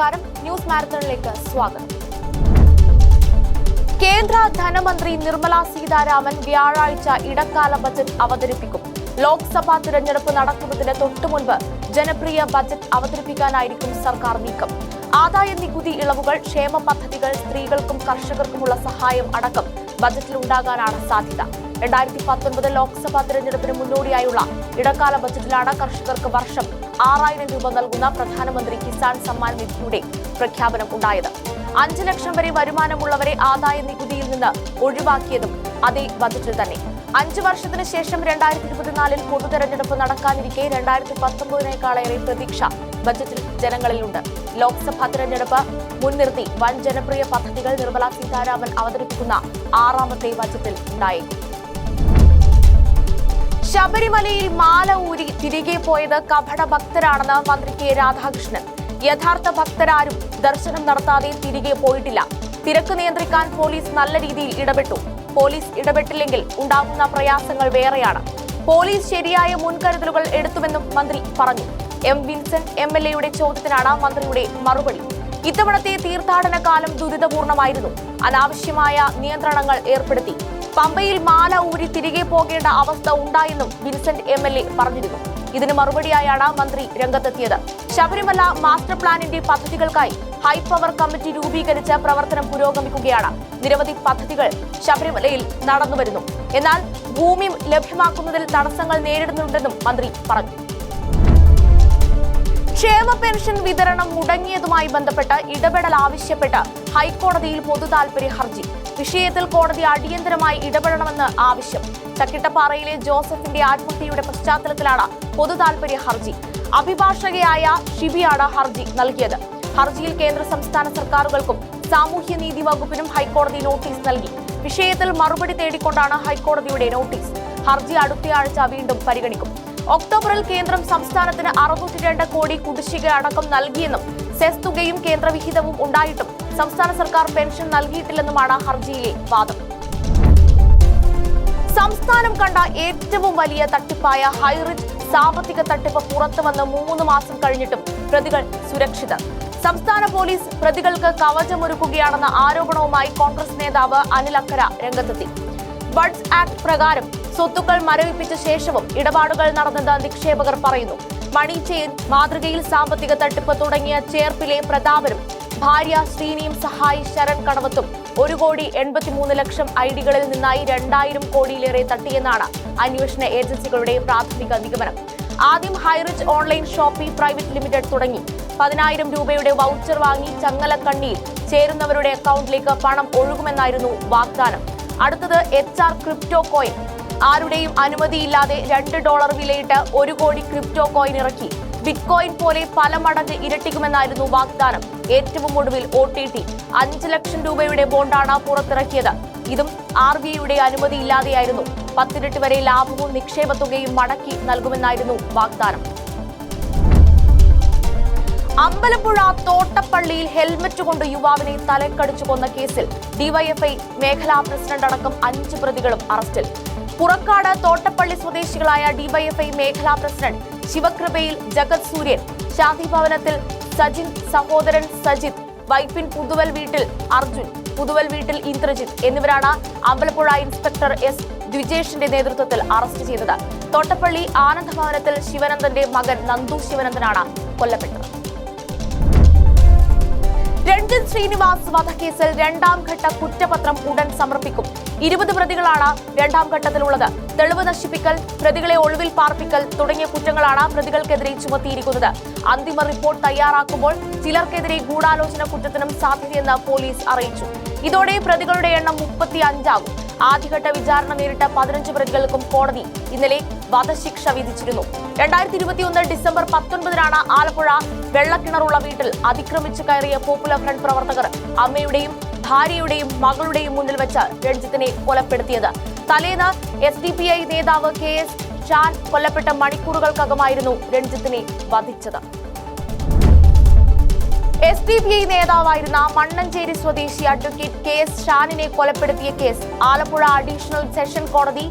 നമസ്കാരം. ന്യൂസ് മാരത്തണിലേക്ക് സ്വാഗതം. കേന്ദ്ര ധനമന്ത്രി നിർമ്മല സീതാരാമൻ വ്യാഴാഴ്ച ഇടക്കാല ബജറ്റ് അവതരിപ്പിക്കും. ലോക്സഭാ തിരഞ്ഞെടുപ്പ് നടക്കുന്നതിന് തൊട്ടുമുൻപ് ജനപ്രിയ ബജറ്റ് അവതരിപ്പിക്കാനായിരിക്കും സർക്കാർ നീക്കം. ആദായ നികുതി ഇളവുകൾ, ക്ഷേമ പദ്ധതികൾ, സ്ത്രീകൾക്കും കർഷകർക്കുമുള്ള സഹായം അടക്കം ബജറ്റിൽ ഉണ്ടാകാനാണ് സാധ്യത. 2019 ലോക്സഭാ തിരഞ്ഞെടുപ്പിന് മുന്നോടിയായുള്ള ഇടക്കാല ബജറ്റിലാണ് കർഷകർക്ക് വർഷം 6000 രൂപ നൽകുന്ന പ്രധാനമന്ത്രി കിസാൻ സമ്മാൻ നിധിയുടെ പ്രഖ്യാപനം ഉണ്ടായത്. 5 ലക്ഷം വരെ വരുമാനമുള്ളവരെ ആദായ നികുതിയിൽ നിന്ന് ഒഴിവാക്കിയതും അതേ ബജറ്റിൽ തന്നെ. 5 വർഷത്തിന് ശേഷം 2024 പൊതു തെരഞ്ഞെടുപ്പ് നടക്കാനിരിക്കെ 2019-നേക്കാളേറെ പ്രതീക്ഷ ബജറ്റിൽ ജനങ്ങളിലുണ്ട്. ലോക്സഭാ തിരഞ്ഞെടുപ്പ് മുൻനിർത്തി വൻ ജനപ്രിയ പദ്ധതികൾ നിർമ്മല സീതാരാമൻ അവതരിപ്പിക്കുന്ന 6ാമത്തെ ബജറ്റിൽ ഉണ്ടായേക്കും. ശബരിമലയിൽ മാല ഊരി തിരികെ പോയത് കപട ഭക്തരാണെന്ന് മന്ത്രി കെ രാധാകൃഷ്ണൻ. യഥാർത്ഥ ഭക്തരാരും ദർശനം നടത്താതെ തിരികെ പോയിട്ടില്ല. തിരക്ക് നിയന്ത്രിക്കാൻ പോലീസ് നല്ല രീതിയിൽ ഇടപെട്ടു. പോലീസ് ഇടപെട്ടില്ലെങ്കിൽ ഉണ്ടാകുന്ന പ്രയാസങ്ങൾ വേറെയാണ്. പോലീസ് ശരിയായ മുൻകരുതലുകൾ എടുത്തുവെന്നും മന്ത്രി പറഞ്ഞു. എം വിൻസെന്റ് MLA-യുടെ ചോദ്യത്തിനാണ് മന്ത്രിയുടെ മറുപടി. ഇത്തവണത്തെ തീർത്ഥാടന കാലം ദുരിതപൂർണമായിരുന്നു. അനാവശ്യമായ നിയന്ത്രണങ്ങൾ ഏർപ്പെടുത്തി. പമ്പയിൽ മാല ഊരി തിരികെ പോകേണ്ട അവസ്ഥ ഉണ്ടായെന്നും വിൻസെന്റ് MLA പറഞ്ഞിരുന്നു. ഇതിന് മറുപടിയായാണ് മന്ത്രി രംഗത്തെത്തിയത്. ശബരിമല മാസ്റ്റർ പ്ലാനിന്റെ പദ്ധതികൾക്കായി ഹൈപവർ കമ്മിറ്റി രൂപീകരിച്ച് പ്രവർത്തനം പുരോഗമിക്കുകയാണ്. നിരവധി പദ്ധതികൾ ശബരിമലയിൽ നടന്നുവരുന്നു. എന്നാൽ ഭൂമി ലഭ്യമാക്കുന്നതിൽ തടസ്സങ്ങൾ നേരിടുന്നുണ്ടെന്നും മന്ത്രി പറഞ്ഞു. ക്ഷേമ പെൻഷൻ വിതരണം മുടങ്ങിയതുമായി ബന്ധപ്പെട്ട് ഇടപെടൽ ആവശ്യപ്പെട്ട് ഹൈക്കോടതിയിൽ പൊതുതാൽപര്യ ഹർജി. വിഷയത്തിൽ കോടതി അടിയന്തരമായി ഇടപെടണമെന്ന് ആവശ്യം. ചക്കിട്ടപ്പാറയിലെ ജോസഫിന്റെ ആത്മഹത്യയുടെ പശ്ചാത്തലത്തിലാണ് പൊതുതാൽപര്യ ഹർജി. അഭിഭാഷകയായ ഷിബിയാണ് ഹർജി നൽകിയത്. ഹർജിയിൽ കേന്ദ്ര സംസ്ഥാന സർക്കാരുകൾക്കും സാമൂഹ്യനീതി വകുപ്പിനും ഹൈക്കോടതി നോട്ടീസ് നൽകി. വിഷയത്തിൽ മറുപടി തേടിക്കൊണ്ടാണ് ഹൈക്കോടതിയുടെ നോട്ടീസ്. ഹർജി അടുത്തയാഴ്ച വീണ്ടും പരിഗണിക്കും. ഒക്ടോബറിൽ കേന്ദ്രം സംസ്ഥാനത്തിന് 602 കോടി കുടിശ്ശിക അടക്കം നൽകിയെന്നും സെസ് തുകയും കേന്ദ്രവിഹിതവും ഉണ്ടായിട്ടും സംസ്ഥാന സർക്കാർ പെൻഷൻ നൽകിയിട്ടില്ലെന്നുമാണ് ഹർജിയിലെ വാദം. സംസ്ഥാനം കണ്ട ഏറ്റവും വലിയ തട്ടിപ്പായ ഹൈറിച്ച് സാമ്പത്തിക തട്ടിപ്പ് പുറത്തുവന്ന് 3 മാസം കഴിഞ്ഞിട്ടും പ്രതികൾ സുരക്ഷിതർ. സംസ്ഥാന പോലീസ് പ്രതികൾക്ക് കവചമൊരുക്കുകയാണെന്ന ആരോപണവുമായി കോൺഗ്രസ് നേതാവ് അനിൽ അക്കര രംഗത്തെത്തി. ബഡ്സ് ആക്ട് പ്രകാരം സ്വത്തുക്കൾ മരവിപ്പിച്ച ശേഷവും ഇടപാടുകൾ നടന്നെന്ന് നിക്ഷേപകർ പറയുന്നു. മണി ചെയിൻ മാതൃകയിൽ സാമ്പത്തിക തട്ടിപ്പ് തുടങ്ങിയ ചേർപ്പിലെ പ്രതാപനും ഭാര്യ ശ്രീനിയും സഹായി ശരൺ കടവത്തും 1,83,00,000 ഐഡികളിൽ നിന്നായി 2000 കോടിയിലേറെ തട്ടിയെന്നാണ് അന്വേഷണ ഏജൻസികളുടെ പ്രാഥമിക നിഗമനം. ആദ്യം Highrich online shopping private limited തുടങ്ങി. 10,000 രൂപയുടെ വൗച്ചർ വാങ്ങി ചങ്ങലക്കണ്ണിയിൽ ചേരുന്നവരുടെ അക്കൗണ്ടിലേക്ക് പണം ഒഴുകുമെന്നായിരുന്നു വാഗ്ദാനം. അടുത്തത് HR ക്രിപ്റ്റോ കോയിൻ. ആരുടെയും അനുമതിയില്ലാതെ $2 വിലയിട്ട് 1 കോടി ക്രിപ്റ്റോ കോയിൻ ഇറക്കി. ബിറ്റ്കോയിൻ പോലെ പല മടങ്ങ് ഇരട്ടിക്കുമെന്നായിരുന്നു വാഗ്ദാനം. ഏറ്റവും ഒടുവിൽ OTT 5 ലക്ഷം രൂപയുടെ ബോണ്ടാണ് പുറത്തിറക്കിയത്. ഇതും RBIയുടെ അനുമതിയില്ലാതെയായിരുന്നു. 10 ഇരട്ടി വരെ ലാഭവും നിക്ഷേപ തുകയും മടക്കി നൽകുമെന്നായിരുന്നു വാഗ്ദാനം. അമ്പലപ്പുഴ തോട്ടപ്പള്ളിയിൽ ഹെൽമറ്റ് കൊണ്ട് യുവാവിനെ തലക്കടിച്ചു കൊന്ന കേസിൽ DYFI മേഖലാ പ്രസിഡന്റ് അടക്കം 5 പ്രതികളും അറസ്റ്റിൽ. പുറക്കാട് തോട്ടപ്പള്ളി സ്വദേശികളായ DYFI മേഖലാ പ്രസിഡന്റ് ശിവകൃപയിൽ ജഗത് സൂര്യൻ, ശാന്തി ഭവനത്തിൽ സജിൻ, സഹോദരൻ സജിത്, വൈപ്പിൻ പുതുവൽ വീട്ടിൽ അർജുൻ, പുതുവൽ വീട്ടിൽ ഇന്ദ്രജിത്ത് എന്നിവരാണ് അമ്പലപ്പുഴ ഇൻസ്പെക്ടർ S ദ്വിജേഷിന്റെ നേതൃത്വത്തിൽ അറസ്റ്റ് ചെയ്തത്. തോട്ടപ്പള്ളി ആനന്ദ ഭവനത്തിൽ ശിവനന്ദന്റെ മകൻ നന്ദു ശിവനന്ദനാണ് കൊല്ലപ്പെട്ടത്. രഞ്ജിത് ശ്രീനിവാസ് വധക്കേസിൽ 2ാം ഘട്ട കുറ്റപത്രം ഉടൻ സമർപ്പിക്കും. 20 പ്രതികളാണ് 2ാം ഘട്ടത്തിലുള്ളത്. തെളിവ് നശിപ്പിക്കൽ, പ്രതികളെ ഒളിവിൽ പാർപ്പിക്കൽ തുടങ്ങിയ കുറ്റങ്ങളാണ് പ്രതികൾക്കെതിരെ ചുമത്തിയിരിക്കുന്നത്. അന്തിമ റിപ്പോർട്ട് തയ്യാറാക്കുമ്പോൾ ചിലർക്കെതിരെ ഗൂഢാലോചന കുറ്റത്തിനും സാധ്യതയെന്ന് പോലീസ് അറിയിച്ചു. ഇതോടെ പ്രതികളുടെ എണ്ണം 35 ആകും. ആദ്യഘട്ട വിചാരണ നേരിട്ട 15 പ്രതികൾക്കും കോടതി ഇന്നലെ വധശിക്ഷ വിധിച്ചിരുന്നു. 2021 ഡിസംബർ 19-നാണ് ആലപ്പുഴ വെള്ളക്കിണറുള്ള വീട്ടിൽ അതിക്രമിച്ചു കയറിയ പോപ്പുലർ ഫ്രണ്ട് പ്രവർത്തകർ അമ്മയുടെയും ഭാര്യയുടെയും മകളുടെയും മുന്നിൽ വെച്ച് രഞ്ജിത്തിനെ കൊലപ്പെടുത്തിയത്. തലേന്ന് SDPI നേതാവ് KS ഷാൻ കൊല്ലപ്പെട്ട മണിക്കൂറുകൾക്കകമായിരുന്നു രഞ്ജിത്തിനെ വധിച്ചത്. SDPI നേതാവായിരുന്ന മണ്ണഞ്ചേരി സ്വദേശി അഡ്വക്കേറ്റ് KS ഷാനിനെ കൊലപ്പെടുത്തിയ കേസ് ആലപ്പുഴ അഡീഷണൽ സെഷൻ കോടതി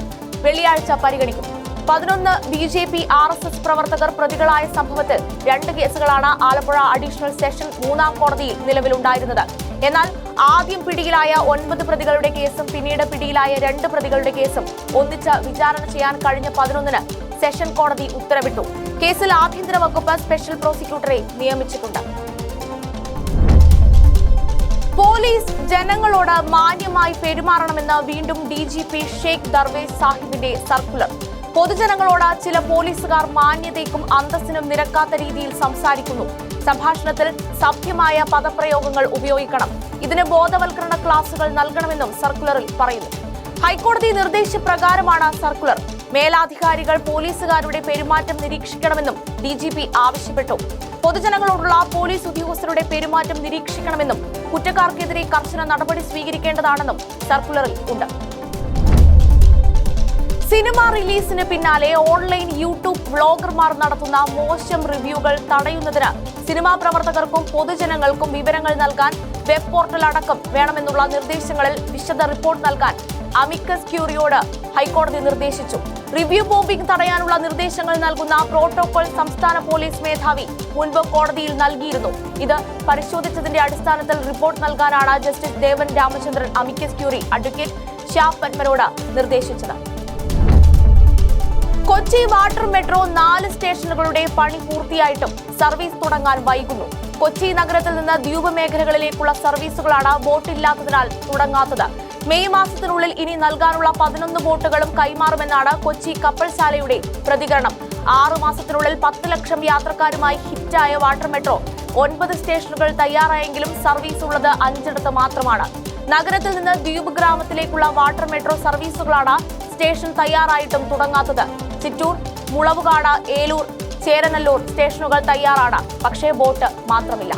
വെള്ളിയാഴ്ച പരിഗണിക്കും. 11 BJP RSS പ്രവർത്തകർ പ്രതികളായ സംഭവത്തിൽ 2 കേസുകളാണ് ആലപ്പുഴ അഡീഷണൽ സെഷൻ 3ാം കോടതിയിൽ നിലവിലുണ്ടായിരുന്നത്. എന്നാൽ ആദ്യം പിടിയിലായ 9 പ്രതികളുടെ കേസും പിന്നീട് പിടിയിലായ 2 പ്രതികളുടെ കേസും ഒന്നിച്ച് വിചാരണ ചെയ്യാൻ കഴിഞ്ഞ 11-ന് സെഷൻ കോടതി ഉത്തരവിട്ടു. കേസിൽ ആഭ്യന്തര വകുപ്പ് സ്പെഷ്യൽ പ്രോസിക്യൂട്ടറെ നിയമിച്ചിട്ടുണ്ട്. പോലീസ് ജനങ്ങളോട് മാന്യമായി പെരുമാറണമെന്ന് വീണ്ടും DGP ഷെയ്ഖ് ദർവേസ് സാഹിബിന്റെ സർക്കുലർ. പൊതുജനങ്ങളോട് ചില പോലീസുകാർ മാന്യതയ്ക്കും അന്തസ്സിനും നിരക്കാത്ത രീതിയിൽ സംസാരിക്കുന്നു. സംഭാഷണത്തിൽ സഭ്യമായ പദപ്രയോഗങ്ങൾ ഉപയോഗിക്കണം. ഇതിന് ബോധവൽക്കരണ ക്ലാസുകൾ നൽകണമെന്നും സർക്കുലറിൽ പറയുന്നു. ഹൈക്കോടതി നിർദ്ദേശപ്രകാരമാണ് സർക്കുലർ. മേലാധികാരികൾ പോലീസുകാരുടെ പെരുമാറ്റം നിരീക്ഷിക്കണമെന്നും DGP ആവശ്യപ്പെട്ടു. പൊതുജനങ്ങളോടുള്ള പോലീസ് ഉദ്യോഗസ്ഥരുടെ പെരുമാറ്റം നിരീക്ഷിക്കണമെന്നും കുറ്റക്കാർക്കെതിരെ കർശന നടപടി സ്വീകരിക്കേണ്ടതാണെന്നും സർക്കുലറിൽ ഉണ്ട്. സിനിമ റിലീസിന് പിന്നാലെ ഓൺലൈൻ യൂട്യൂബ് വ്ളോഗർമാർ നടത്തുന്ന മോശം റിവ്യൂകൾ തടയുന്നതിന് സിനിമാ പ്രവർത്തകർക്കും പൊതുജനങ്ങൾക്കും വിവരങ്ങൾ നൽകാൻ വെബ് പോർട്ടൽ അടക്കം വേണമെന്നുള്ള നിർദ്ദേശങ്ങളിൽ വിശദ റിപ്പോർട്ട് നൽകാൻ അമിക്കസ് ക്യൂറിയോട് ഹൈക്കോടതി നിർദ്ദേശിച്ചു. റിവ്യൂ ബോംബിംഗ് തടയാനുള്ള നിർദ്ദേശങ്ങൾ നൽകുന്ന പ്രോട്ടോകോൾ സംസ്ഥാന പോലീസ് മേധാവി മുൻപ് കോടതിയിൽ നൽകിയിരുന്നു. ഇത് പരിശോധിച്ചതിന്റെ അടിസ്ഥാനത്തിൽ റിപ്പോർട്ട് നൽകാനാണ് justice Devan Ramachandran amicus curiae advocate Shyam പത്മനോട് നിർദ്ദേശിച്ചത്. കൊച്ചി വാട്ടർ മെട്രോ 4 സ്റ്റേഷനുകളുടെ പണി പൂർത്തിയായിട്ടും സർവീസ് തുടങ്ങാൻ വൈകുന്നു. കൊച്ചി നഗരത്തിൽ നിന്ന് ദ്വീപ് മേഖലകളിലേക്കുള്ള സർവീസുകളാണ് ബോട്ടില്ലാത്തതിനാൽ തുടങ്ങാത്തത്. മെയ് മാസത്തിനുള്ളിൽ ഇനി നൽകാനുള്ള 11 ബോട്ടുകളും കൈമാറുമെന്നാണ് കൊച്ചി കപ്പൽശാലയുടെ പ്രതികരണം. 6 മാസത്തിനുള്ളിൽ 10 ലക്ഷം യാത്രക്കാരുമായി ഹിറ്റായ വാട്ടർ മെട്രോ 9 സ്റ്റേഷനുകൾ തയ്യാറായെങ്കിലും സർവീസ് ഉള്ളത് 5 മാത്രമാണ്. നഗരത്തിൽ നിന്ന് ദ്വീപ് ഗ്രാമത്തിലേക്കുള്ള വാട്ടർ മെട്രോ സർവീസുകളാണ് സ്റ്റേഷൻ തയ്യാറായിട്ടും തുടങ്ങാത്തത്. ചിറ്റൂർ, മുളവുകാട്, ഏലൂർ, ചേരനല്ലൂർ സ്റ്റേഷനുകൾ തയ്യാറാണ്. പക്ഷേ ബോട്ട് മാത്രമില്ല.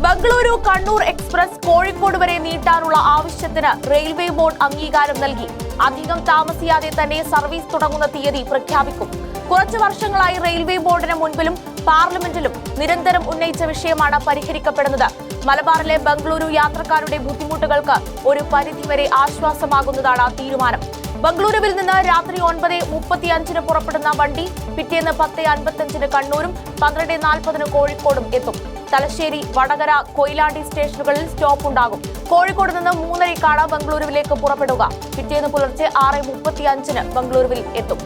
ബംഗളൂരു കണ്ണൂർ എക്സ്പ്രസ് കോഴിക്കോട് വരെ നീട്ടാനുള്ള ആവശ്യത്തിന് റെയിൽവേ ബോർഡ് അംഗീകാരം നൽകി. അധികം താമസിയാതെ തന്നെ സർവീസ് തുടങ്ങുന്ന തീയതി പ്രഖ്യാപിക്കും. കുറച്ചു വർഷങ്ങളായി റെയിൽവേ ബോർഡിന് മുൻപിലും പാർലമെന്റിലും നിരന്തരം ഉന്നയിച്ച വിഷയമാണ് പരിഹരിക്കപ്പെടുന്നത്. മലബാറിലെ ബംഗളൂരു യാത്രക്കാരുടെ ബുദ്ധിമുട്ടുകൾക്ക് ഒരു പരിധിവരെ ആശ്വാസമാകുന്നതാണ് തീരുമാനം. ബംഗളൂരുവിൽ നിന്ന് രാത്രി 9:35 പുറപ്പെടുന്ന വണ്ടി പിറ്റേന്ന് 10:55 കണ്ണൂരും 12:40 കോഴിക്കോടും എത്തും. തലശ്ശേരി, വടകര, കൊയിലാണ്ടി സ്റ്റേഷനുകളിൽ സ്റ്റോപ്പ് ഉണ്ടാകും. കോഴിക്കോട് നിന്ന് 3:30 ബംഗളൂരുവിലേക്ക് പുറപ്പെടുക. പിറ്റേന്ന് പുലർച്ചെ 6:35 ബംഗളൂരുവിൽ എത്തും.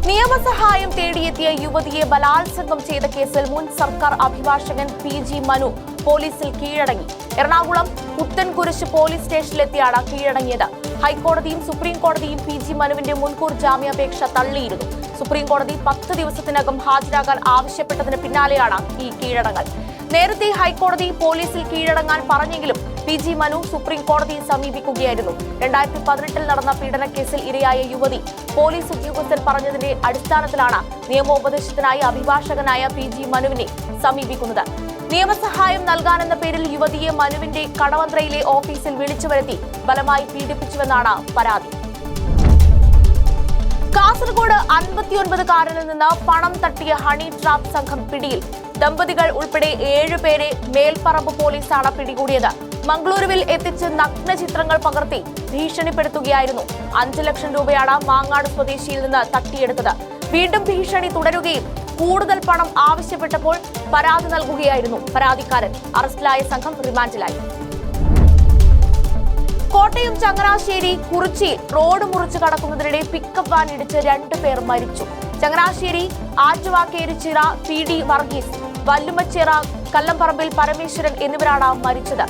നിയമസഹായം തേടിയെത്തിയ യുവതിയെ ബലാത്സംഗം ചെയ്ത കേസിൽ മുൻ സർക്കാർ അഭിഭാഷകൻ PG മനു പോലീസിൽ കീഴടങ്ങി. എറണാകുളം പുത്തൻകുരിശ് പോലീസ് സ്റ്റേഷനിലെത്തിയാണ് കീഴടങ്ങിയത്. ഹൈക്കോടതിയും സുപ്രീം കോടതിയും PG മനുവിന്റെ മുൻകൂർ ജാമ്യാപേക്ഷ തള്ളിയിരുന്നു. സുപ്രീം കോടതി 10 ദിവസത്തിനകം ഹാജരാകാൻ ആവശ്യപ്പെട്ടതിന് പിന്നാലെയാണ് ഈ കീഴടങ്ങൽ. നേരത്തെ ഹൈക്കോടതി പോലീസിൽ കീഴടങ്ങാൻ പറഞ്ഞെങ്കിലും PG മനു സുപ്രീം കോടതിയെ സമീപിക്കുകയായിരുന്നു. 2018 നടന്ന പീഡനക്കേസിൽ ഇരയായ യുവതി പോലീസ് ഉദ്യോഗസ്ഥൻ പറഞ്ഞതിന്റെ അടിസ്ഥാനത്തിലാണ് നിയമോപദേശത്തിനായി അഭിഭാഷകനായ PG മനുവിനെ സമീപിക്കുന്നത്. നിയമസഹായം നൽകാനെന്ന പേരിൽ യുവതിയെ മനുവിന്റെ കടവന്ത്രയിലെ ഓഫീസിൽ വിളിച്ചു വരുത്തി ബലമായി പീഡിപ്പിച്ചുവെന്നാണ് പരാതി. കാസർഗോഡ് 59കാരനിൽ നിന്ന് പണം തട്ടിയ ഹണി ട്രാപ്പ് സംഘം പിടിയിൽ. ദമ്പതികൾ ഉൾപ്പെടെ 7 പേരെ മേൽപ്പറമ്പ് പോലീസാണ് പിടികൂടിയത്. മംഗളൂരുവിൽ എത്തിച്ച് നഗ്ന ചിത്രങ്ങൾ പകർത്തി ഭീഷണിപ്പെടുത്തുകയായിരുന്നു. 5 ലക്ഷം രൂപയാണ് മാങ്ങാട് സ്വദേശിയിൽ നിന്ന് തട്ടിയെടുത്തത്. വീണ്ടും ഭീഷണി തുടരുകയും കൂടുതൽ പണം ആവശ്യപ്പെട്ടപ്പോൾ പരാതി നൽകുകയായിരുന്നു പരാതിക്കാരൻ. അറസ്റ്റിലായ സംഘം റിമാൻഡിലായി. കോട്ടയം ചങ്ങനാശ്ശേരി കുറിച്ചി റോഡ് മുറിച്ച് കടക്കുന്നതിനിടെ പിക്കപ്പ് വാൻ ഇടിച്ച് 2 പേർ മരിച്ചു. ചങ്ങനാശ്ശേരി ആറ്റുവാക്കേരിച്ചിറ PD വർഗീസ്, വല്ലുമച്ചിറ കല്ലംപറമ്പിൽ പരമേശ്വരൻ എന്നിവരാണ് മരിച്ചത്.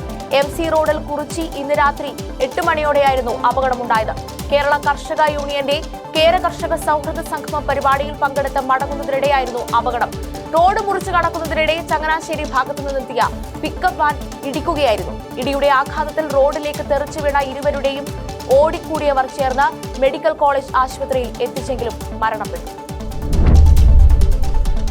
MC റോഡിൽ കുറിച്ചി ഇന്ന് രാത്രി 8 മണിയോടെയായിരുന്നു അപകടമുണ്ടായത്. കേരള കർഷക യൂണിയന്റെ കേര കർഷക സൗഹൃദ സംഗമ പരിപാടിയിൽ പങ്കെടുത്ത് മടങ്ങുന്നതിനിടെയായിരുന്നു അപകടം. റോഡ് മുറിച്ച് കടക്കുന്നതിനിടെ ചങ്ങനാശ്ശേരി ഭാഗത്തു നിന്നെത്തിയ പിക്കപ്പ് വാൻ ഇടിക്കുകയായിരുന്നു. ഇടിയുടെ ആഘാതത്തിൽ റോഡിലേക്ക് തെറിച്ചു വീണ ഇരുവരുടെയും ഓടിക്കൂടിയവർ ചേർന്ന് മെഡിക്കൽ കോളേജ് ആശുപത്രിയിൽ എത്തിച്ചെങ്കിലും മരണപ്പെട്ടു.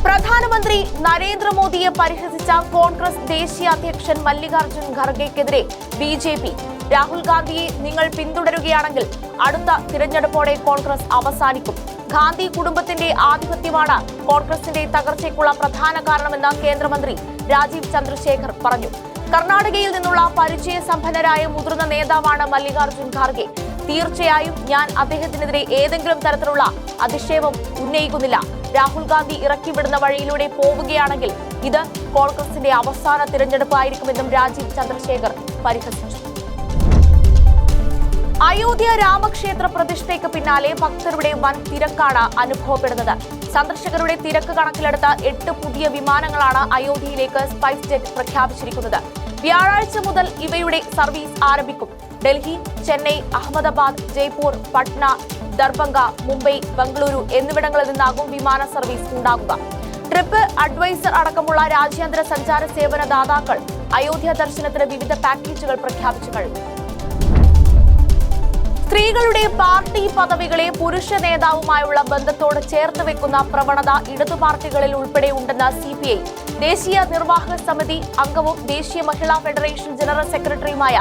പ്രധാനമന്ത്രി നരേന്ദ്രമോദിയെ പരിഹസിച്ച കോൺഗ്രസ് ദേശീയ അധ്യക്ഷൻ മല്ലികാർജ്ജുൻ ഖർഗെക്കെതിരെ BJP രാഹുൽ ഗാന്ധിയെ നിങ്ങൾ പിന്തുടരുകയാണെങ്കിൽ അടുത്ത തിരഞ്ഞെടുപ്പോടെ കോൺഗ്രസ് അവസാനിക്കും. ഗാന്ധി കുടുംബത്തിന്റെ ആധിപത്യമാണ് കോൺഗ്രസിന്റെ തകർച്ചയ്ക്കുള്ള പ്രധാന കാരണമെന്ന് കേന്ദ്രമന്ത്രി രാജീവ് ചന്ദ്രശേഖർ പറഞ്ഞു. കർണാടകയിൽ നിന്നുള്ള പരിചയസമ്പന്നരായ മുതിർന്ന നേതാവാണ് മല്ലികാർജ്ജുൻ ഖാർഗെ. തീർച്ചയായും ഞാൻ അദ്ദേഹത്തിനെതിരെ ഏതെങ്കിലും തരത്തിലുള്ള അധിക്ഷേപം ഉന്നയിക്കുന്നില്ല. രാഹുൽ ഗാന്ധി ഇറക്കിവിടുന്ന വഴിയിലൂടെ പോവുകയാണെങ്കിൽ ഇത് കോൺഗ്രസിന്റെ അവസാന തിരഞ്ഞെടുപ്പായിരിക്കുമെന്നും രാജീവ് ചന്ദ്രശേഖർ പരിഹസിച്ചു. അയോധ്യ രാമക്ഷേത്ര പ്രതിഷ്ഠയ്ക്ക് പിന്നാലെ ഭക്തരുടെ വൻ തിരക്കാണ് അനുഭവപ്പെടുന്നത്. സന്ദർശകരുടെ തിരക്ക് കണക്കിലെടുത്ത 8 പുതിയ വിമാനങ്ങളാണ് അയോധ്യയിലേക്ക് സ്പൈസ് ജെറ്റ് പ്രഖ്യാപിച്ചിരിക്കുന്നത്. വ്യാഴാഴ്ച മുതൽ ഇവയുടെ സർവീസ് ആരംഭിക്കും. ഡൽഹി, ചെന്നൈ, അഹമ്മദാബാദ്, ജയ്പൂർ, പട്ന, ദർഭംഗ, മുംബൈ, ബംഗളൂരു എന്നിവിടങ്ങളിൽ നിന്നാകും വിമാന സർവീസ് ഉണ്ടാകുക. ട്രിപ്പ് അഡ്വൈസർ അടക്കമുള്ള രാജ്യാന്തര സഞ്ചാര സേവന ദാതാക്കൾ അയോധ്യ ദർശനത്തിന് വിവിധ പാക്കേജുകൾ പ്രഖ്യാപിച്ചു കഴിഞ്ഞു. സ്ത്രീകളുടെ പാർട്ടി പദവികളെ പുരുഷ നേതാവുമായുള്ള ബന്ധത്തോട് ചേർത്ത് വെക്കുന്ന പ്രവണത ഇടതു പാർട്ടികളിൽ ഉൾപ്പെടെ ഉണ്ടെന്ന് CPI ദേശീയ നിർവാഹക സമിതി അംഗവും ദേശീയ മഹിളാ ഫെഡറേഷൻ ജനറൽ സെക്രട്ടറിയുമായ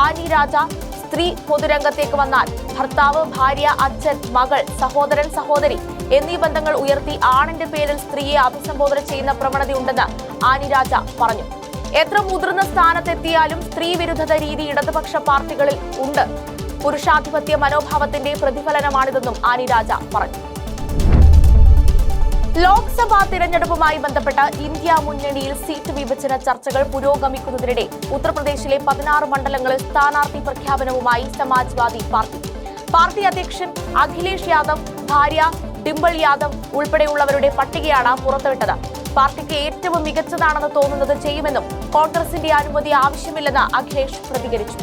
ആനി രാജ സ്ത്രീ പൊതുരംഗത്തേക്ക് വന്നാൽ ഭർത്താവ്, ഭാര്യ, അച്ഛൻ, മകൾ, സഹോദരൻ, സഹോദരി എന്നീ ബന്ധങ്ങൾ ഉയർത്തി ആണിന്റെ പേരിൽ സ്ത്രീയെ അഭിസംബോധന ചെയ്യുന്ന പ്രവണതയുണ്ടെന്ന് ആനി രാജ പറഞ്ഞു. എത്ര മുതിർന്ന സ്ഥാനത്തെത്തിയാലും സ്ത്രീ വിരുദ്ധത രീതി ഇടതുപക്ഷ പാർട്ടികളിൽ ഉണ്ട്. പുരുഷാധിപത്യ മനോഭാവത്തിന്റെ പ്രതിഫലനമാണിതെന്നും ആനി രാജ പറഞ്ഞു. ലോക്സഭാ തിരഞ്ഞെടുപ്പുമായി ബന്ധപ്പെട്ട് ഇന്ത്യ മുന്നണിയിൽ സീറ്റ് വിഭജന ചർച്ചകൾ പുരോഗമിക്കുന്നതിനിടെ ഉത്തർപ്രദേശിലെ 16 മണ്ഡലങ്ങളിൽ സ്ഥാനാർത്ഥി പ്രഖ്യാപനവുമായി സമാജ്വാദി പാർട്ടി അധ്യക്ഷൻ അഖിലേഷ് യാദവ്, ഭാര്യ ഡിംപിൾ യാദവ് ഉൾപ്പെടെയുള്ളവരുടെ പട്ടികയാണ് പുറത്തുവിട്ടത്. പാർട്ടിക്ക് ഏറ്റവും മികച്ചതാണെന്ന് തോന്നുന്നത് ചെയ്യുമെന്നും കോൺഗ്രസിന്റെ അനുമതി ആവശ്യമില്ലെന്ന് അഖിലേഷ് പ്രതികരിച്ചു.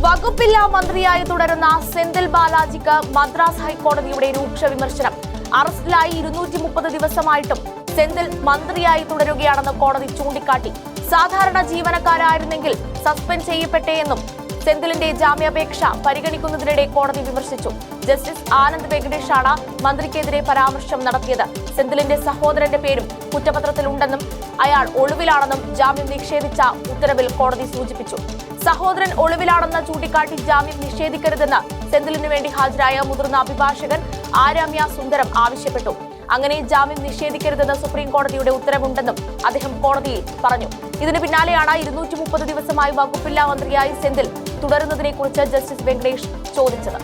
വകുപ്പില്ലാ മന്ത്രിയായി തുടരുന്ന സെന്തിൽ ബാലാജിക്ക് മദ്രാസ് ഹൈക്കോടതിയുടെ രൂക്ഷ വിമർശനം. അറസ്റ്റിലായി 230 ദിവസമായിട്ടും സെന്തിൽ മന്ത്രിയായി തുടരുകയാണെന്ന് കോടതി ചൂണ്ടിക്കാട്ടി. സാധാരണ ജീവനക്കാരായിരുന്നെങ്കിൽ സസ്പെൻഡ് ചെയ്യപ്പെട്ടേയെന്നും സെന്തിലിന്റെ ജാമ്യാപേക്ഷ പരിഗണിക്കുന്നതിനിടെ കോടതി വിമർശിച്ചു. ജസ്റ്റിസ് ആനന്ദ് വെങ്കടേഷാണ് മന്ത്രിക്കെതിരെ പരാമർശം നടത്തിയത്. സെന്തിലിന്റെ സഹോദരന്റെ പേരും കുറ്റപത്രത്തിലുണ്ടെന്നും അയാൾ ഒളിവിലാണെന്നും ജാമ്യം നിഷേധിച്ച ഉത്തരവിൽ കോടതി സൂചിപ്പിച്ചു. സഹോദരൻ ഒളിവിലാണെന്ന് ചൂണ്ടിക്കാട്ടി ജാമ്യം നിഷേധിക്കരുതെന്ന് സെന്തിലിനു വേണ്ടി ഹാജരായ മുതിർന്ന അഭിഭാഷകൻ ആരാമ്യ സുന്ദരം ആവശ്യപ്പെട്ടു. അങ്ങനെ ജാമ്യം നിഷേധിക്കരുതെന്ന് സുപ്രീം കോടതിയുടെ ഉത്തരവുണ്ടെന്നും അദ്ദേഹം കോടതിയിൽ പറഞ്ഞു. ഇതിന് പിന്നാലെയാണ് 230 ദിവസമായി വകുപ്പില്ലാ മന്ത്രിയായി സെന്തിൽ തുടരുന്നതിനെക്കുറിച്ച് ജസ്റ്റിസ് വെങ്കടേഷ് ചോദിച്ചത്.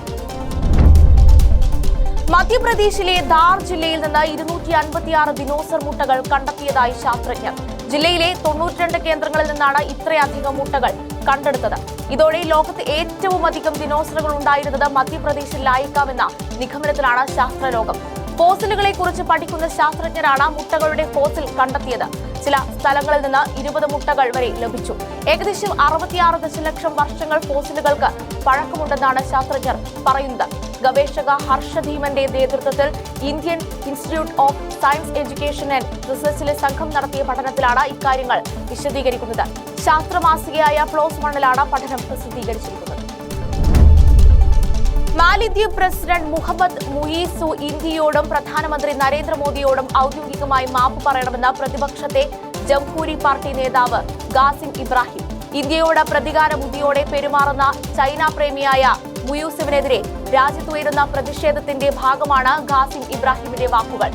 മധ്യപ്രദേശിലെ ധാർ ജില്ലയിൽ നിന്ന് 256 ദിനോസർ മുട്ടകൾ കണ്ടെത്തിയതായി ശാസ്ത്രജ്ഞർ. ജില്ലയിലെ 92 കേന്ദ്രങ്ങളിൽ നിന്നാണ് ഇത്രയധികം മുട്ടകൾ കണ്ടെടുത്തത്. ഇതോടെ ലോകത്ത് ഏറ്റവും അധികം ദിനോസറുകൾ ഉണ്ടായിരുന്നത് മധ്യപ്രദേശിലായേക്കാമെന്ന നിഗമനത്തിലാണ് ശാസ്ത്രലോകം. ഫോസിലുകളെ കുറിച്ച് പഠിക്കുന്ന ശാസ്ത്രജ്ഞരാണ് മുട്ടകളുടെ ഫോസിൽ കണ്ടെത്തിയത്. ചില സ്ഥലങ്ങളിൽ നിന്ന് 20 മുട്ടകൾ വരെ ലഭിച്ചു. ഏകദേശം 66 ദശലക്ഷം വർഷങ്ങൾ ഫോസിലുകൾക്ക് പഴക്കമുണ്ടെന്നാണ് ശാസ്ത്രജ്ഞർ പറയുന്നത്. ഗവേഷക ഹർഷധീമന്റെ നേതൃത്വത്തിൽ Indian institute of science education and റിസർച്ചിലെ സംഘം നടത്തിയ പഠനത്തിലാണ് ഇക്കാര്യങ്ങൾ വിശദീകരിക്കുന്നത്. ശാസ്ത്രമാസികയായ പ്ലോസ് 1-ലാണ് പഠനം പ്രസിദ്ധീകരിച്ചിരിക്കുന്നത്. മാലിദ്വീപ് പ്രസിഡന്റ് മുഹമ്മദ് മുയീസു ഇന്ത്യയോടും പ്രധാനമന്ത്രി നരേന്ദ്രമോദിയോടും ഔദ്യോഗികമായി മാപ്പ് പറയണമെന്ന് പ്രതിപക്ഷത്തെ ജംഹൂരി പാർട്ടി നേതാവ് ഖാസിം ഇബ്രാഹിം. ഇന്ത്യയോട് പ്രതികാര ബുദ്ധിയോടെ പെരുമാറുന്ന ചൈന പ്രേമിയായ മുയൂസുവിനെതിരെ രാജ്യത്തുയരുന്ന പ്രതിഷേധത്തിന്റെ ഭാഗമാണ് ഖാസിം ഇബ്രാഹിമിന്റെ വാക്കുകൾ.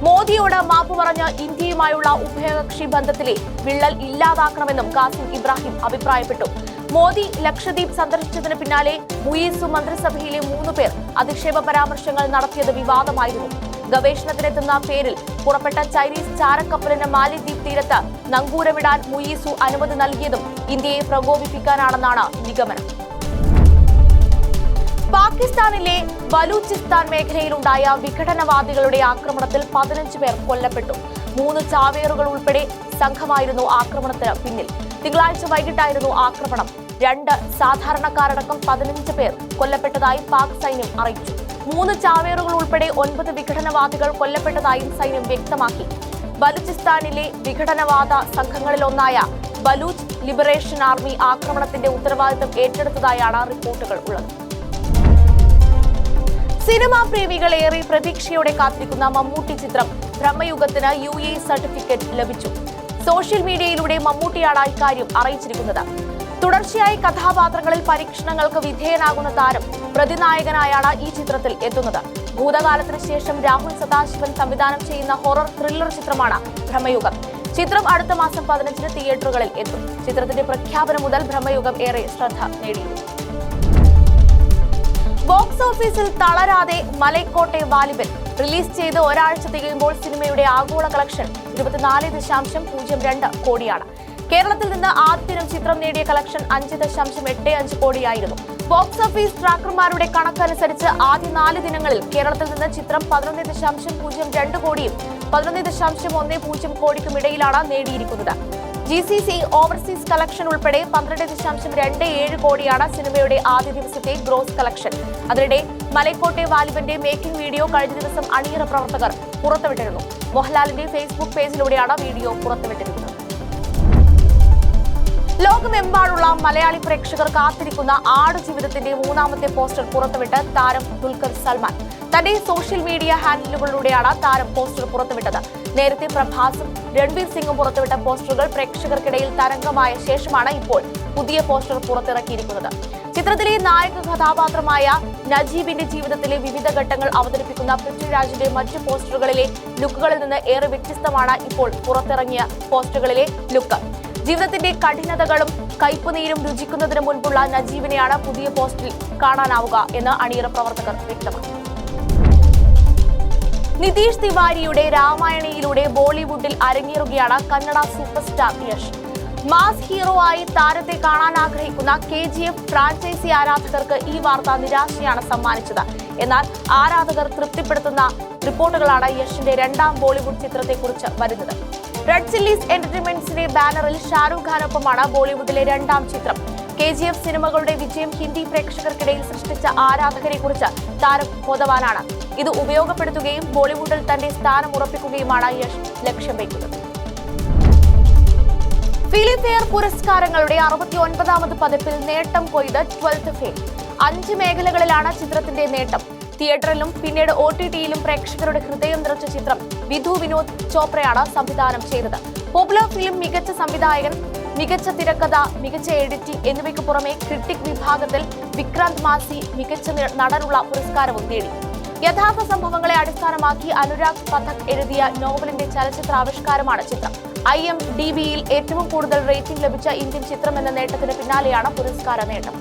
മോദിയോട് മാപ്പ് പറഞ്ഞ് ഇന്ത്യയുമായുള്ള ഉഭയകക്ഷി ബന്ധത്തിലെ വിള്ളൽ ഇല്ലാതാക്കണമെന്നും ഖാസിം ഇബ്രാഹിം അഭിപ്രായപ്പെട്ടു. മോദി ലക്ഷദ്വീപ് സന്ദർശിച്ചതിന് പിന്നാലെ മുയീസു മന്ത്രിസഭയിലെ 3 പേർ അധിക്ഷേപ പരാമർശങ്ങൾ നടത്തിയത് വിവാദമായിരുന്നു. ഗവേഷണത്തിനെത്തുന്ന പേരിൽ പുറപ്പെട്ട ചൈനീസ് ചാരക്കപ്പലിന് മാലിദ്വീപ് തീരത്ത് നങ്കൂരമിടാൻ മുയീസു അനുമതി നൽകിയതും ഇന്ത്യയെ പ്രകോപിപ്പിക്കാനാണെന്നാണ് നിഗമനം. പാകിസ്ഥാനിലെ ബലൂചിസ്ഥാൻ മേഖലയിലുണ്ടായ വിഘടനവാദികളുടെ ആക്രമണത്തിൽ 15 പേർ കൊല്ലപ്പെട്ടു. 3 ചാവേറുകൾ ഉൾപ്പെടെ സംഘമായിരുന്നു ആക്രമണത്തിന് പിന്നിൽ. തിങ്കളാഴ്ച വൈകിട്ടായിരുന്നു ആക്രമണം. 2 സാധാരണക്കാരടക്കം 15 പേർ കൊല്ലപ്പെട്ടതായി പാക് സൈന്യം അറിയിച്ചു. 3 ചാവേറുകൾ ഉൾപ്പെടെ 9 വിഘടനവാദികൾ കൊല്ലപ്പെട്ടതായും സൈന്യം വ്യക്തമാക്കി. ബലൂചിസ്ഥാനിലെ വിഘടനവാദ സംഘങ്ങളിലൊന്നായ ബലൂച്ച് ലിബറേഷൻ ആർമി ആക്രമണത്തിന്റെ ഉത്തരവാദിത്തം ഏറ്റെടുത്തതായാണ് റിപ്പോർട്ടുകൾ ഉള്ളത്. സിനിമാ പ്രേമികൾ ഏറെ പ്രതീക്ഷയോടെ കാത്തിരിക്കുന്ന മമ്മൂട്ടി ചിത്രം ബ്രഹ്മയുഗത്തിന് UAE സർട്ടിഫിക്കറ്റ് ലഭിച്ചു. സോഷ്യൽ മീഡിയയിലൂടെ മമ്മൂട്ടിയാണ് ഇക്കാര്യം അറിയിച്ചിരിക്കുന്നത്. തുടർച്ചയായി കഥാപാത്രങ്ങളിൽ പരീക്ഷണങ്ങൾക്ക് വിധേയനാകുന്ന താരം പ്രതിനായകനായാണ് ഈ ചിത്രത്തിൽ എത്തുന്നത്. ഭൂതകാലത്തിന് ശേഷം രാഹുൽ സദാശിവൻ സംവിധാനം ചെയ്യുന്ന ഹൊറർ ത്രില്ലർ ചിത്രമാണ് ബ്രഹ്മയുഗം. ചിത്രം അടുത്ത മാസം 15-ന് തിയേറ്ററുകളിൽ എത്തും. ചിത്രത്തിന്റെ പ്രഖ്യാപനം മുതൽ ബ്രഹ്മയുഗം ഏറെ ശ്രദ്ധ നേടിയിരുന്നു. ബോക്സ് ഓഫീസിൽ തളരാതെ മലൈക്കോട്ടെ വാലിബൻ റിലീസ് ചെയ്ത് ഒരാഴ്ച തികയുമ്പോൾ സിനിമയുടെ ആഗോള കളക്ഷൻ 24.02 കോടിയാണ്. കേരളത്തിൽ നിന്ന് ആദ്യ ദിനം ചിത്രം നേടിയ കളക്ഷൻ 5.85 കോടിയായിരുന്നു. ബോക്സ് ഓഫീസ് ട്രാക്കർമാരുടെ കണക്കനുസരിച്ച് ആദ്യ 4 ദിനങ്ങളിൽ കേരളത്തിൽ നിന്ന് ചിത്രം 11.02 കോടിയും 11.10 കോടിക്കും ഇടയിലാണ് നേടിയിരിക്കുന്നത്. GCC ഓവർസീസ് കളക്ഷൻ ഉൾപ്പെടെ 12.27 കോടിയാണ് സിനിമയുടെ ആദ്യ ദിവസത്തെ ഗ്രോസ് കളക്ഷൻ. അതിനിടെ മലൈക്കോട്ടെ വാലിബന്റെ മേക്കിംഗ് വീഡിയോ കഴിഞ്ഞ ദിവസം അണിയറ പ്രവർത്തകർ പുറത്തുവിട്ടിരുന്നു. മോഹൻലാലിന്റെ ഫേസ്ബുക്ക് പേജിലൂടെയാണ് വീഡിയോ പുറത്തുവിട്ടിരുന്നത്. ലോകമെമ്പാടുള്ള മലയാളി പ്രേക്ഷകർ കാത്തിരിക്കുന്ന ആടുജീവിതത്തിന്റെ 3ാമത്തെ പോസ്റ്റർ പുറത്തുവിട്ട് താരം ദുൽഖർ സൽമാൻ. തന്റെ സോഷ്യൽ മീഡിയ ഹാൻഡിലുകളിലൂടെയാണ് താരം പോസ്റ്റർ പുറത്തുവിട്ടത്. നേരത്തെ പ്രഭാസും രൺവീർ സിംഗും പുറത്തുവിട്ട പോസ്റ്ററുകൾ പ്രേക്ഷകർക്കിടയിൽ തരംഗമായ ശേഷമാണ് ഇപ്പോൾ പുതിയ പോസ്റ്റർ പുറത്തിറക്കിയിരിക്കുന്നത്. ചിത്രത്തിലെ നായക കഥാപാത്രമായ നജീബിന്റെ ജീവിതത്തിലെ വിവിധ ഘട്ടങ്ങൾ അവതരിപ്പിക്കുന്ന പൃഥ്വിരാജിന്റെ മറ്റു പോസ്റ്ററുകളിലെ ലുക്കുകളിൽ നിന്ന് ഏറെ വ്യത്യസ്തമാണ് ഇപ്പോൾ പുറത്തിറങ്ങിയ പോസ്റ്ററുകളിലെ ലുക്ക്. ജീവിതത്തിന്റെ കഠിനതകളും കയ്പുനീരും രുചിക്കുന്നതിന് മുൻപുള്ള നജീബിനെയാണ് പുതിയ പോസ്റ്ററിൽ കാണാനാവുക എന്ന് അണിയറ പ്രവർത്തകർ വ്യക്തമാക്കി. നിതീഷ് തിവാരിയുടെ രാമായണയിലൂടെ ബോളിവുഡിൽ അരങ്ങേറുകയാണ് Kannada super star Yash. Mass hero ആയി താരത്തെ കാണാൻ ആഗ്രഹിക്കുന്ന KGF ഫ്രാഞ്ചൈസി ആരാധകർക്ക് ഈ വാർത്ത നിരാശയാണ് സമ്മാനിച്ചത്. എന്നാൽ ആരാധകർ തൃപ്തിപ്പെടുത്തുന്ന റിപ്പോർട്ടുകളാണ് യഷിന്റെ 2ാം ബോളിവുഡ് ചിത്രത്തെക്കുറിച്ച് വരുന്നത്. റെഡ് ചില്ലീസ് എന്റർടൈൻമെന്റ്സിന്റെ ബാനറിൽ ഷാരൂഖ് ഖാനൊപ്പമാണ് ബോളിവുഡിലെ 2ാം ചിത്രം. KGF സിനിമകളുടെ വിജയം ഹിന്ദി പ്രേക്ഷകർക്കിടയിൽ സൃഷ്ടിച്ച ആരാധകരെ കുറിച്ച് താരം ബോധവാനാണ്. ഇത് ഉപയോഗപ്പെടുത്തുകയും ബോളിവുഡിൽ തന്റെ സ്ഥാനം ഉറപ്പിക്കുകയുമാണ് യശ് ലക്ഷ്യം വയ്ക്കുന്നത്. ഫിലിംഫെയർ പുരസ്കാരങ്ങളുടെ 69ാമത് പതിപ്പിൽ നേട്ടം കൊയ്ത് 12th ഫെയിൽ. 5 മേഖലകളിലാണ് ചിത്രത്തിന്റെ നേട്ടം. തിയേറ്ററിലും പിന്നീട് OTTയിലും പ്രേക്ഷകരുടെ ഹൃദയം നിറച്ച ചിത്രം വിധു വിനോദ് ചോപ്രയാണ് സംവിധാനം ചെയ്തത്. പോപ്പുലർ ഫിലിം മികച്ച സംവിധായകൻ, മികച്ച തിരക്കഥ, മികച്ച എഡിറ്റിംഗ് എന്നിവയ്ക്ക് പുറമെ ക്രിട്ടിക് വിഭാഗത്തിൽ വിക്രാന്ത് മാസി മികച്ച നടനുള്ള പുരസ്കാരവും നേടി. യഥാർത്ഥ സംഭവങ്ങളെ അടിസ്ഥാനമാക്കി അനുരാഗ് പഥക് എഴുതിയ നോവലിന്റെ ചലച്ചിത്രാവിഷ്കാരമാണ് ചിത്രം. IMDbയിൽ ഏറ്റവും കൂടുതൽ റേറ്റിംഗ് ലഭിച്ച ഇന്ത്യൻ ചിത്രം എന്ന നേട്ടത്തിന് പിന്നാലെയാണ് പുരസ്കാര നേട്ടം.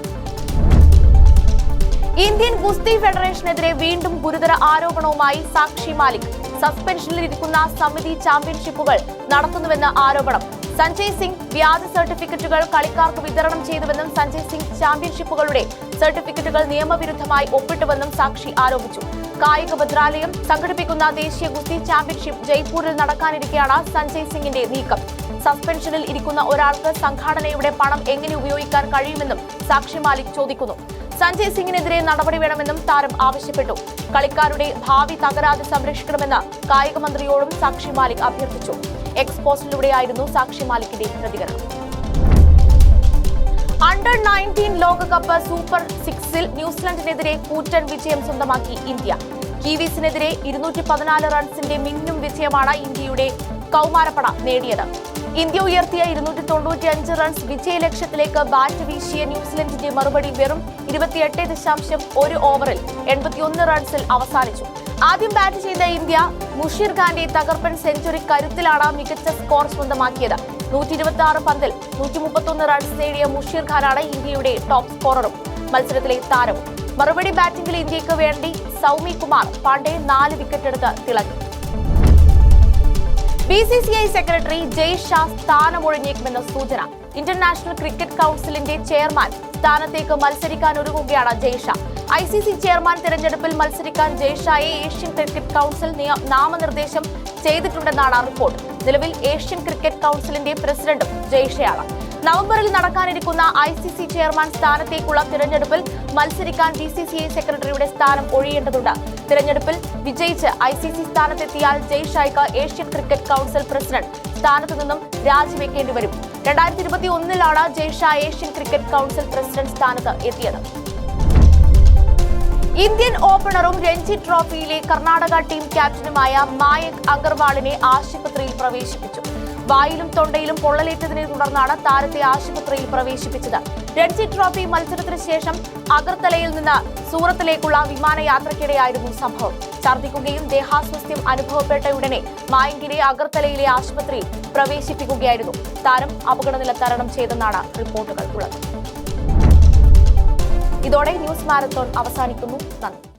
ഇന്ത്യൻ ഗുസ്തി ഫെഡറേഷനെതിരെ വീണ്ടും ഗുരുതര ആരോപണവുമായി സാക്ഷി മാലിക്. സസ്പെൻഷനിലിരിക്കുന്ന സമിതി ചാമ്പ്യൻഷിപ്പുകൾ നടത്തുന്നുവെന്ന ആരോപണം. സഞ്ജയ് സിംഗ് വ്യാജ സർട്ടിഫിക്കറ്റുകൾ കളിക്കാർക്ക് വിതരണം ചെയ്തുവെന്നും സഞ്ജയ് സിംഗ് ചാമ്പ്യൻഷിപ്പുകളുടെ സർട്ടിഫിക്കറ്റുകൾ നിയമവിരുദ്ധമായി ഒപ്പിട്ടുവെന്നും സാക്ഷി ആരോപിച്ചു. കായിക മന്ത്രാലയം സംഘടിപ്പിക്കുന്ന ദേശീയ ഗുസ്തി ചാമ്പ്യൻഷിപ്പ് ജയ്പൂരിൽ നടക്കാനിരിക്കെയാണ് സഞ്ജയ് സിംഗിന്റെ നീക്കം. സസ്പെൻഷനിൽ ഇരിക്കുന്ന ഒരാൾക്ക് സംഘാടനയുടെ പണം എങ്ങനെ ഉപയോഗിക്കാൻ കഴിയുമെന്നും സാക്ഷി മാലിക് ചോദിക്കുന്നു. സഞ്ജയ് സിംഗിനെതിരെ നടപടി വേണമെന്നും താരം ആവശ്യപ്പെട്ടു. കളിക്കാരുടെ ഭാവി തകരാതെ സംരക്ഷിക്കണമെന്ന് കായിക മന്ത്രിയോടും സാക്ഷി മാലിക് അഭ്യർത്ഥിച്ചു. എക്സ് പോസ്റ്റിലൂടെയായിരുന്നു സാക്ഷി മാലിക്കിന്റെ പ്രതികരണം. അണ്ടർ 19 ലോകകപ്പ് സൂപ്പർ 6ൽ ന്യൂസിലൻഡിനെതിരെ കൂറ്റൻ വിജയം സ്വന്തമാക്കി ഇന്ത്യ. കീവീസിനെതിരെ 214 റൺസിന്റെ മിന്നും വിജയമാണ് ഇന്ത്യയുടെ കൗമാരപ്പട നേടിയത്. ഇന്ത്യ ഉയർത്തിയ 295 റൺസ് വിജയലക്ഷ്യത്തിലേക്ക് ബാറ്റ് വീശിയ ന്യൂസിലൻഡിന്റെ മറുപടി വെറും 28.1 ഓവറിൽ 81 റൺസിൽ അവസാനിച്ചു. ആദ്യം ബാറ്റ് ചെയ്ത ഇന്ത്യ മുഷീർ ഖാന്റെ തകർപ്പൻ സെഞ്ചുറി കരുത്തിലാണ് മികച്ച സ്കോർ സ്വന്തമാക്കിയത്. 126 പന്തിൽ 131 റൺസ് നേടിയ മുഷീർ ഖാനാണ് ഇന്ത്യയുടെ ടോപ്പ് സ്കോററും മത്സരത്തിലെ താരവും. മറുപടി ബാറ്റിംഗിൽ ഇന്ത്യക്ക് വേണ്ടി സൗമി കുമാർ പാണ്ഡെ 4 വിക്കറ്റെടുത്ത് തിളങ്ങി. BCCI സെക്രട്ടറി ജയ് ഷാ സ്ഥാനമൊഴിഞ്ഞേക്കുമെന്ന സൂചന. ഇന്റർനാഷണൽ ക്രിക്കറ്റ് കൌൺസിലിന്റെ ചെയർമാൻ സ്ഥാനത്തേക്ക് മത്സരിക്കാൻ ഒരുങ്ങുകയാണ് ജയ് ഷാ. ICC ചെയർമാൻ തെരഞ്ഞെടുപ്പിൽ മത്സരിക്കാൻ ജയ് ഷായെ ഏഷ്യൻ ക്രിക്കറ്റ് കൌൺസിൽ നാമനിർദ്ദേശം ചെയ്തിട്ടുണ്ടെന്നാണ് റിപ്പോർട്ട്. നിലവിൽ ഏഷ്യൻ ക്രിക്കറ്റ് കൌൺസിലിന്റെ പ്രസിഡന്റും ജയ് ഷയാണ്. നവംബറിൽ നടക്കാനിരിക്കുന്ന ICC ചെയർമാൻ സ്ഥാനത്തേക്കുള്ള തിരഞ്ഞെടുപ്പിൽ മത്സരിക്കാൻ BCCI സെക്രട്ടറിയുടെ സ്ഥാനം ഒഴിയേണ്ടതുണ്ട്. തിരഞ്ഞെടുപ്പിൽ വിജയിച്ച് ICC സ്ഥാനത്തെത്തിയാൽ ജയ് ഷായ്ക്ക് ഏഷ്യൻ ക്രിക്കറ്റ് കൌൺസിൽ പ്രസിഡന്റ് സ്ഥാനത്തു നിന്നും രാജിവെക്കേണ്ടി വരും. 2021 Jai Shah Asian cricket council president സ്ഥാനത്ത് എത്തിയത്. ഇന്ത്യൻ ഓപ്പണറും രഞ്ജി ട്രോഫിയിലെ കർണാടക ടീം ക്യാപ്റ്റനുമായ മായങ്ക് അഗർവാളിനെ ആശുപത്രിയിൽ പ്രവേശിപ്പിച്ചു. വായിലും തൊണ്ടയിലും പൊള്ളലേറ്റതിനെ തുടർന്നാണ് താരത്തെ ആശുപത്രിയിൽ പ്രവേശിപ്പിച്ചത്. രഞ്ജി ട്രോഫി മത്സരത്തിന് ശേഷം അഗർത്തലയിൽ നിന്ന് സൂറത്തിലേക്കുള്ള വിമാനയാത്രയ്ക്കിടെയായിരുന്നു സംഭവം. ഛർദ്ദിക്കുകയും ദേഹാസ്വാസ്ഥ്യം അനുഭവപ്പെട്ട ഉടനെ മായങ്കിനെ അഗർത്തലയിലെ ആശുപത്രിയിൽ പ്രവേശിപ്പിക്കുകയായിരുന്നു. താരം അപകടനില തരണം ചെയ്തെന്നാണ് റിപ്പോർട്ടുകൾ ഉള്ളത്. ഇതോടെ ന്യൂസ് മാരത്തോൺ അവസാനിക്കുന്നു. നന്ദി.